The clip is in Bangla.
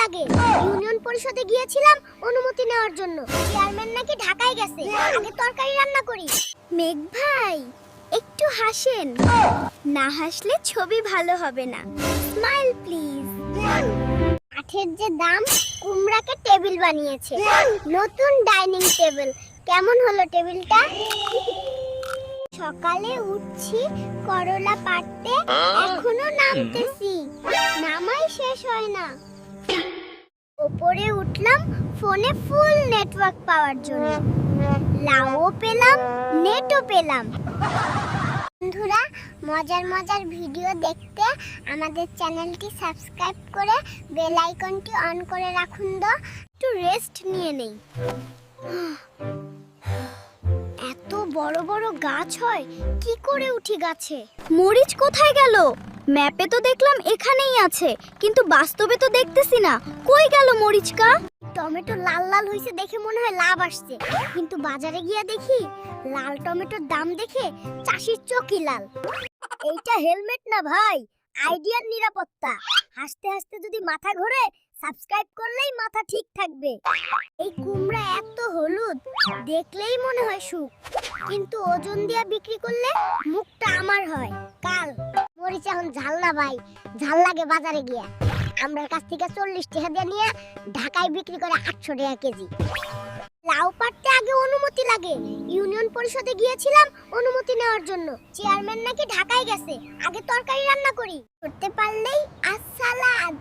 লাগে। ইউনিয়ন পরিষদে গিয়েছিলাম অনুমতি নেওয়ার জন্য। চেয়ারম্যান নাকি ঢাকায় গেছে, আগে তরকারি রান্না করি। মেঘ ভাই একটু হাসেন, না হাসলে ছবি ভালো হবে না। Smile please. কাঠের যে দাম, কুমড়াকে টেবিল বানিয়েছে, নতুন ডাইনিং টেবিল। কেমন হলো টেবিলটা? সকালে উঠছি করলা পাড়তে, এখনো নামতেছি, নামাই শেষ হয় না। উপরে উঠলাম ফোনে ফুল নেটওয়ার্ক পাওয়ার জন্য, লাউও পেলাম, নেটও পেলাম। বন্ধুরা, মজার মজার ভিডিও দেখতে আমাদের চ্যানেলটি সাবস্ক্রাইব করে বেল আইকনটি অন করে রাখুন। একটু রেস্ট নিয়ে নেই। এত বড় বড় গাছ হয়, কি করে উঠি গাছে? মরিচ কোথায় গেল? ম্যাপে তো দেখলাম এখানেই আছে, কিন্তু বাস্তবে তো দেখতেছি না। কই গেল মরিচকা? টমেটো লাল লাল হইছে দেখে মনে হয় লাভ আসছে, কিন্তু বাজারে গিয়া দেখি লাল টমেটোর দাম দেখে চাষির চোখই লাল। এইটা হেলমেট না ভাই, আইডিয়ার নিরাপত্তা। হাসতে হাসতে যদি মাথা ঘোরে, সাবস্ক্রাইব করলেই মাথা ঠিক থাকবে। এই কুমড়া এত হলুদ, দেখলেই মনে হয় সুখ, কিন্তু ওজন দিয়া বিক্রি করলে মুখটা আমার হয় কাল। মরিচ এখন ঝাল না ভাই, ঝাল লাগে বাজারে গিয়া। আমরার কাছ থেকে 40 টাকা দিয়ে নিয়ে ঢাকায় বিক্রি করে 800 টাকা কেজি। লাউ পাড়তে আগে অনুমতি লাগে। ইউনিয়ন পরিষদে গিয়েছিলাম অনুমতি নেওয়ার জন্য। চেয়ারম্যান নাকি ঢাকায় গেছে, আগে তরকারি রান্না করি। করতে পারলেই আসসালাম।